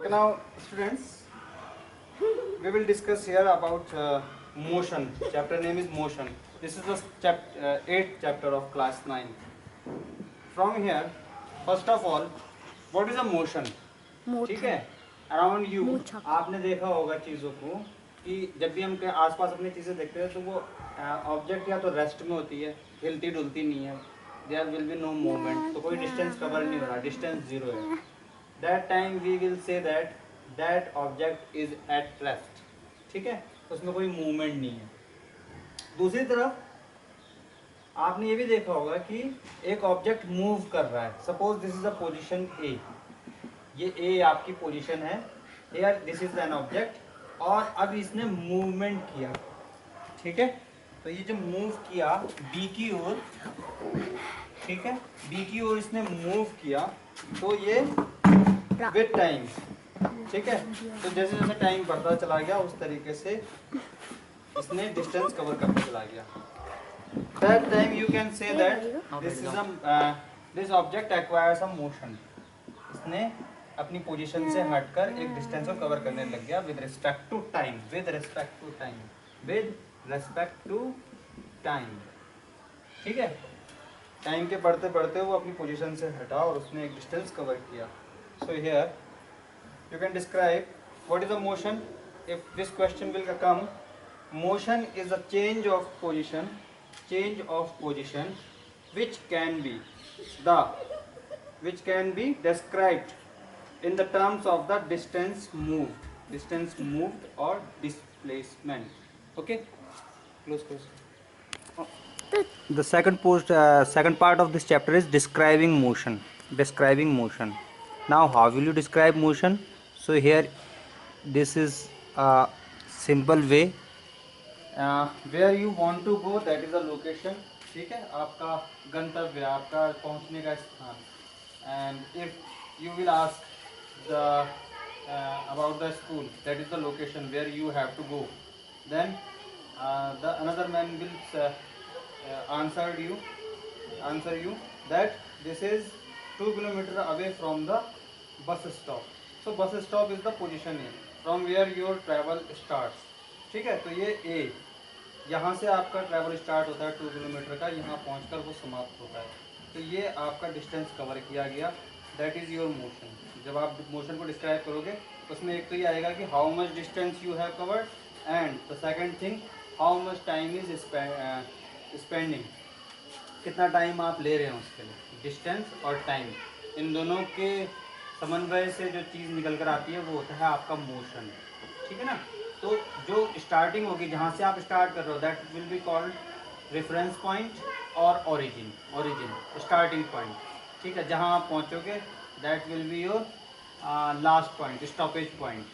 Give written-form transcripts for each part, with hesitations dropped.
Now, students, we will discuss here about motion. Chapter name is motion. This is the 8th chapter of class 9. From here, first of all, what is a motion? ठीक है, around you आपने देखा होगा चीज़ों को कि जब भी हम आसपास अपनी चीज़ें देखते हैं तो वो ऑब्जेक्ट या तो रेस्ट में होती है, हिलती डुलती नहीं है, there will be no movement, तो कोई डिस्टेंस कवर नहीं हो रहा, डिस्टेंस जीरो है. That time we will say that object is at rest. ठीक है, उसमें कोई मूवमेंट नहीं है. दूसरी तरफ आपने ये भी देखा होगा कि एक ऑब्जेक्ट मूव कर रहा है. Suppose this is a position A, ये ए आपकी पोजीशन है, here this is an object, और अब इसने मूवमेंट किया. ठीक है, तो ये जो मूव किया बी की ओर, ठीक है, बी की ओर इसने मूव किया, तो ये विद टाइम, ठीक है, तो जैसे जैसे टाइम बढ़ता चला गया उस तरीके से इसने डिस्टेंस कवर करता चला गया. That time you can say that this object acquires a motion. इसने अपनी पोजीशन से हटकर एक डिस्टेंस को कवर करने लग गया with respect to time. With respect to time, with respect to time. ठीक है, टाइम के बढ़ते बढ़ते वो अपनी पोजीशन से हटा और उसने एक डिस्टेंस कवर किया. So here you can describe what is a motion. If this question will come, motion is a change of position which can be described in the terms of the distance moved or displacement. Okay, close. The second part of this chapter is describing motion. Now how will you describe motion? So here this is a simple way where you want to go, that is a location. ठीक है, आपका गंतव्य, आपका पहुंचने का स्थान. And if you will ask about the school, that is the location where you have to go, then the another man will answer you that this is 2 kilometer away from the bus stop. So bus stop is the position A from where your travel starts. ठीक है, तो ये A, यहाँ से आपका travel start होता है 2 kilometre का, यहाँ पहुँचकर वो समाप्त होता है. तो ये आपका डिस्टेंस कवर किया गया. That is your motion. जब आप मोशन को डिस्क्राइब करोगे उसमें एक तो ये आएगा कि how much distance you have covered, and the second thing how much time is spending, कितना टाइम आप ले रहे हैं उसके लिए. डिस्टेंस और टाइम, इन दोनों के समन्वय से जो चीज़ निकल कर आती है वो होता है आपका मोशन. ठीक है ना, तो जो स्टार्टिंग होगी, जहाँ से आप स्टार्ट कर रहे हो, that will be called reference point और ओरिजिन स्टार्टिंग पॉइंट. ठीक है, जहाँ आप पहुँचोगे that will be your last point, stoppage point.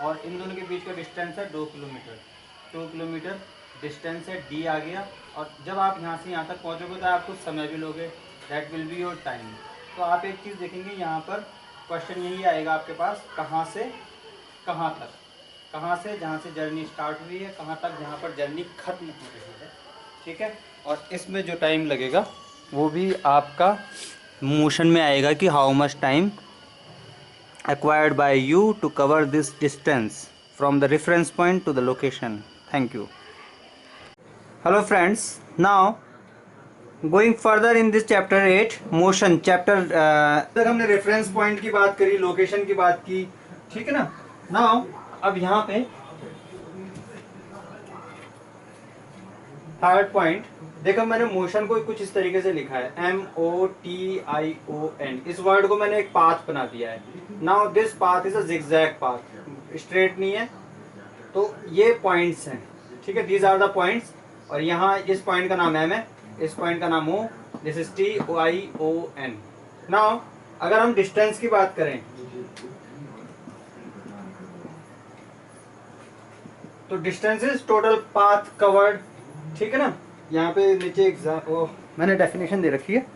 और इन दोनों के बीच का डिस्टेंस है 2 किलोमीटर डिस्टेंस है, डी आ गया. और जब आप यहाँ से यहाँ तक पहुँचोगे तो आप कुछ समय भी लोगे, that will be your time. तो आप एक चीज़ देखेंगे यहाँ पर क्वेश्चन यही आएगा आपके पास, कहाँ से कहाँ तक, कहाँ से जहाँ से जर्नी स्टार्ट हुई है, कहाँ तक जहाँ पर जर्नी खत्म हो रही है. ठीक है, और इसमें जो टाइम लगेगा वो भी आपका मोशन में आएगा कि how much time acquired by you to cover this distance from the reference point to the location. Thank you. Hello friends, now going further in this chapter 8 motion chapter. तक हमने reference point की बात करी, location की बात की. ठीक है ना. नाउ अब यहाँ पे थर्ड पॉइंट देखो, मैंने मोशन को कुछ इस तरीके से लिखा है, MOTION. इस वर्ड को मैंने एक पाथ बना दिया है. Now this path is a zigzag path, straight नहीं है. तो ये पॉइंट्स हैं. ठीक है, दीज आर द पॉइंट्स. और यहाँ इस पॉइंट का नाम M है, इस पॉइंट का नाम O, this is TION. Now अगर हम डिस्टेंस की बात करें तो distance is total path covered. ठीक है ना, यहाँ पे नीचे मैंने डेफिनेशन दे रखी है.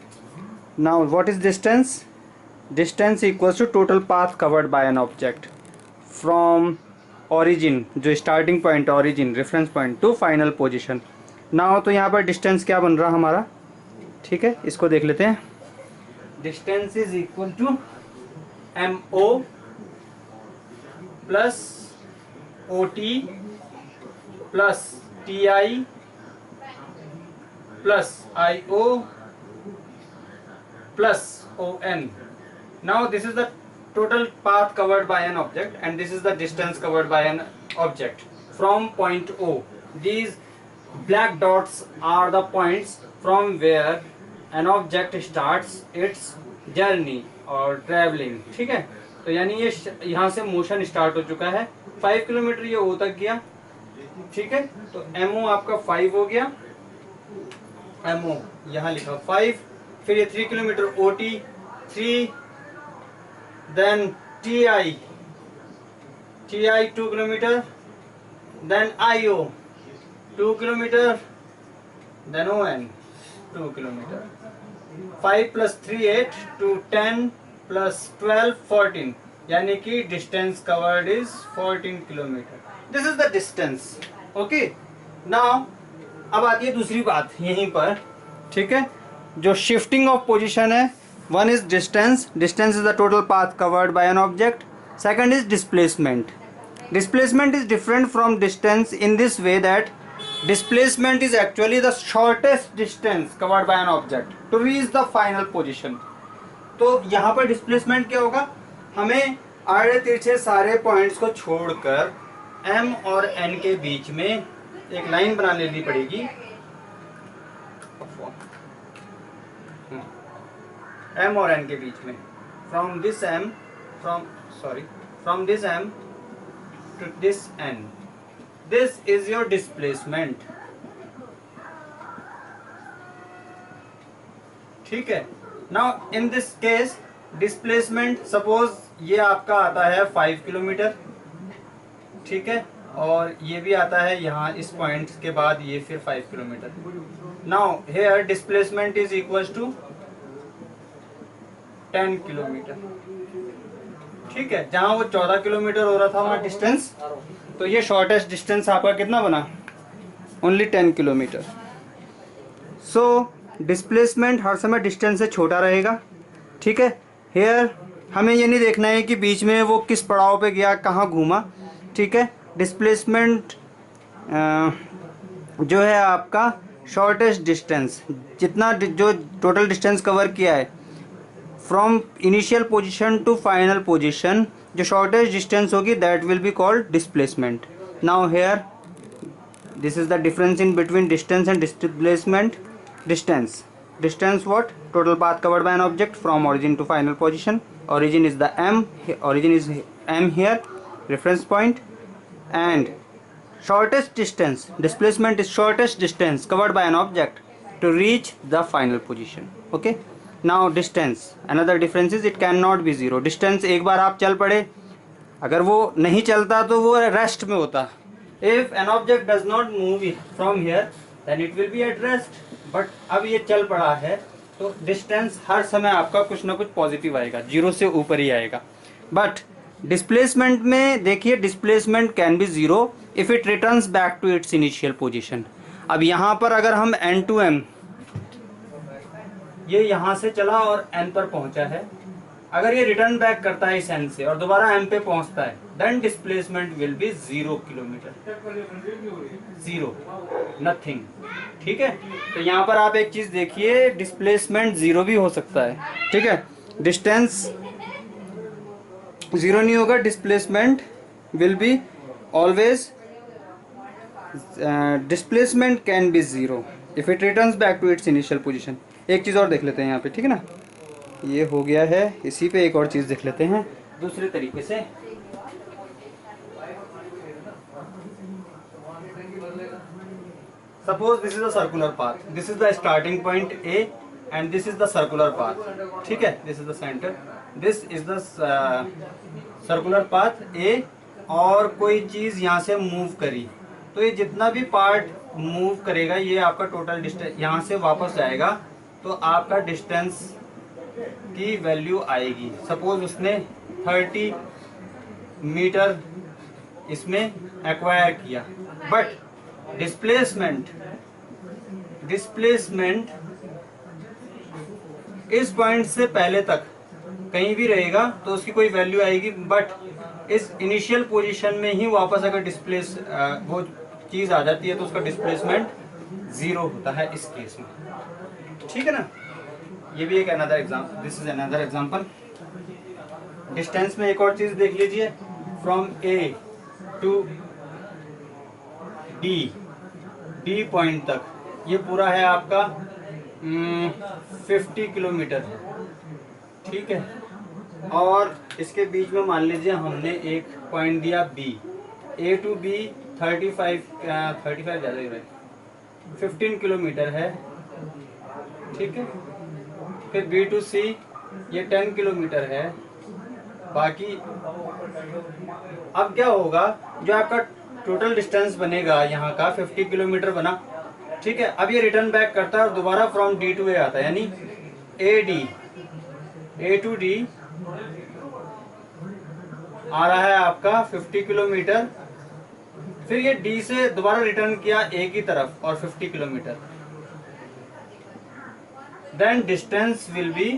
Now what is distance? Distance equals to total path covered by an object from origin, जो starting point origin reference point, to final position. Now तो यहाँ पर डिस्टेंस क्या बन रहा हमारा. ठीक है, इसको देख लेते हैं. Distance is equal to MO plus OT plus TI plus IO plus ON. Now this is the total path covered by an object and this is the distance covered by an object from point O. These black dots are the points from where an object starts its journey or traveling. ठीक है, तो यानी ये यहाँ से motion start हो चुका है, 5 किलोमीटर ये O तक गया. ठीक है, तो MO आपका 5 हो गया, MO यहाँ लिखा 5, फिर ये 3 kilometre OT 3, then TI 2 kilometre, then IO 2 kilometre, then ON 2 kilometre. 5 + 3 8 to 10 + 12 14, यानी कि distance covered is 14 kilometre. This is the distance. Okay, now अब आती है दूसरी बात यहीं पर. ठीक है, जो शिफ्टिंग ऑफ पोजीशन है, one is distance. Distance is the total path covered by an object. Second is displacement. Displacement is different from distance in this way that displacement is actually the shortest distance covered by an object to reach the final position. तो यहाँ पर displacement क्या होगा, हमें आड़े तिरछे सारे points को छोड़कर M और N के बीच में एक लाइन बना लेनी पड़ेगी. M और N के बीच में, from this M to this N. This is your displacement. ठीक है, now in this case displacement, suppose ये आपका आता है 5 किलोमीटर. ठीक है, और ये भी आता है यहाँ इस पॉइंट के बाद ये फिर 5 kilometre. now here displacement is equals to 10 kilometre. ठीक है, जहाँ वो 14 किलोमीटर हो रहा था वहाँ डिस्टेंस, तो ये शॉर्टेस्ट डिस्टेंस आपका कितना बना, ओनली 10 किलोमीटर. सो डिस्प्लेसमेंट हर समय डिस्टेंस से छोटा रहेगा. ठीक है, हेयर हमें ये नहीं देखना है कि बीच में वो किस पड़ाव पे गया, कहाँ घूमा. ठीक है, डिस्प्लेसमेंट जो है आपका शॉर्टेस्ट डिस्टेंस, जितना जो टोटल डिस्टेंस कवर किया है from initial position to final position, जो शॉर्टेस्ट डिस्टेंस होगी that will be called displacement. Now here this is the difference in between distance and displacement. Distance what, total path covered by an object from origin to final position. Origin is the M, origin is M here, reference point. And shortest distance, displacement is shortest distance covered by an object to reach the final position. Okay, now distance, another difference is it cannot be zero. Distance एक बार आप चल पड़े, अगर वो नहीं चलता तो वो रेस्ट में होता. If an object does not move from here then it will be at rest. But अब ये चल पड़ा है तो डिस्टेंस हर समय आपका कुछ ना कुछ पॉजिटिव आएगा, जीरो से ऊपर ही आएगा. बट डिस्प्लेसमेंट में देखिए, displacement can be zero if it returns back to its initial position. अब यहाँ पर अगर हम N to M, ये यहाँ से चला और N पर पहुँचा है, अगर ये रिटर्न बैक करता है इस N से और दोबारा M पे पहुँचता है, then displacement will be 0 kilometre, 0, nothing. ठीक है, तो यहाँ पर आप एक चीज देखिए, डिस्प्लेसमेंट 0 भी हो सकता है. ठीक है, डिस्टेंस 0 नहीं होगा, displacement will be always, displacement can be 0 if it returns back to its initial position. एक चीज और देख लेते हैं यहाँ पे. ठीक है ना, ये हो गया है, इसी पे एक और चीज देख लेते हैं दूसरे तरीके से. Suppose this is a circular path. This is the starting point A, and this is the circular path. ठीक है, this is the center. This is the circular path A, और कोई चीज यहाँ से मूव करी, तो ये जितना भी पार्ट मूव करेगा ये आपका टोटल डिस्टेंस यहाँ से वापस जाएगा, तो आपका डिस्टेंस की वैल्यू आएगी. सपोज उसने 30 मीटर इसमें एक्वायर किया, बट डिस्प्लेसमेंट इस पॉइंट से पहले तक कहीं भी रहेगा तो उसकी कोई वैल्यू आएगी. बट इस इनिशियल पोजीशन में ही वापस अगर डिस्प्लेस वो चीज़ आ जाती है तो उसका डिस्प्लेसमेंट 0 होता है इस केस में। ठीक है ना। ये भी एक another example, this is another example. Distance में एक और चीज़ देख लीजिए, from A to D point तक ये पूरा है आपका 50 किलोमीटर। ठीक है। और इसके बीच में मान लीजिए हमने एक पॉइंट दिया बी, ए टू बी 35 ज़्यादा ही रहे, 15 किलोमीटर है। ठीक है। फिर बी टू सी ये 10 किलोमीटर है। बाकी अब क्या होगा, जो आपका टोटल डिस्टेंस बनेगा यहाँ का 50 किलोमीटर बना। ठीक है। अब ये रिटर्न बैक करता है और दोबारा फ्रॉम डी टू ए आता है, यानी ए टू डी आ रहा है आपका 50 किलोमीटर। फिर ये डी से दोबारा रिटर्न किया ए की तरफ और 50 kilometre. Then distance will be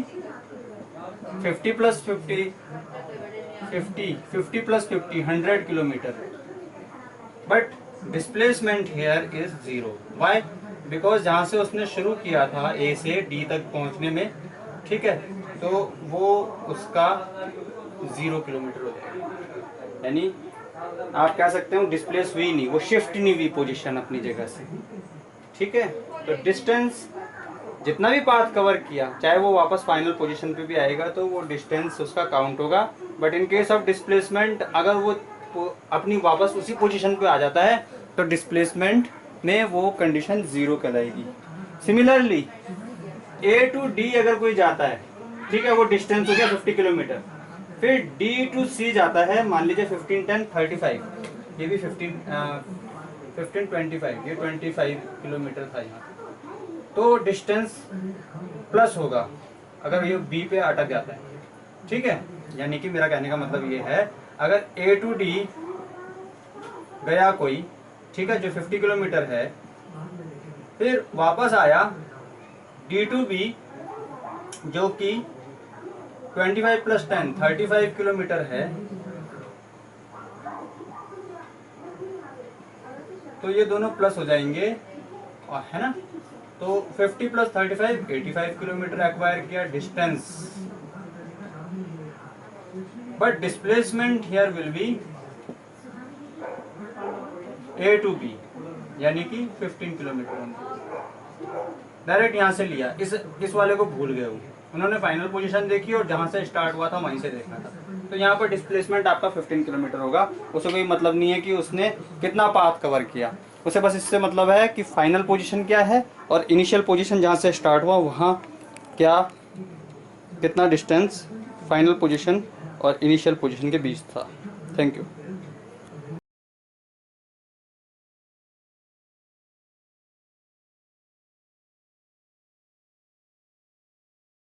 50 plus 50 100 kilometre. But displacement here is 0। Why? Because जहां से उसने शुरू किया था ए से डी तक पहुंचने में, ठीक है, तो वो उसका 0 किलोमीटर हो जाएगा। यानी आप कह सकते हो डिस्प्लेस हुई नहीं, वो शिफ्ट नहीं हुई पोजीशन अपनी जगह से। ठीक है। तो डिस्टेंस जितना भी पाथ कवर किया, चाहे वो वापस फाइनल पोजीशन पे भी आएगा तो वो डिस्टेंस उसका काउंट होगा। But in case of displacement अगर वो अपनी वापस उसी पोजीशन पे आ जाता है तो डिस्प्लेसमेंट में वो कंडीशन 0 कहलाएगी। सिमिलरली ए टू डी अगर कोई जाता है, ठीक है, वो डिस्टेंस हो गया 50 किलोमीटर। फिर डी टू सी जाता है, मान लीजिए 15 10 35, ये भी 15 25, ये 25 किलोमीटर था यहाँ, तो डिस्टेंस प्लस होगा अगर ये बी पे अटक जाता है। ठीक है। यानी कि मेरा कहने का मतलब ये है, अगर ए टू डी गया कोई, ठीक है, जो 50 किलोमीटर है, फिर वापस आया डी टू बी जो कि 25 प्लस 10 35 किलोमीटर है, तो ये दोनों प्लस हो जाएंगे, और है ना। तो 50 प्लस 35 85 किलोमीटर एक्वायर किया distance. But displacement here will be A to B, यानी कि 15 किलोमीटर। डायरेक्ट यहाँ से लिया, इस वाले को भूल गए, उन्होंने फाइनल पोजीशन देखी और जहाँ से स्टार्ट हुआ था वहीं से देखना था। तो यहाँ पर डिस्प्लेसमेंट आपका 15 किलोमीटर होगा। उसे कोई मतलब नहीं है कि उसने कितना पाथ कवर किया, उसे बस इससे मतलब है कि फाइनल पोजीशन क्या है और इनिशियल पोजीशन जहाँ से स्टार्ट हुआ वहाँ क्या, कितना डिस्टेंस फाइनल पोजीशन और इनिशियल पोजीशन के बीच था। Thank you.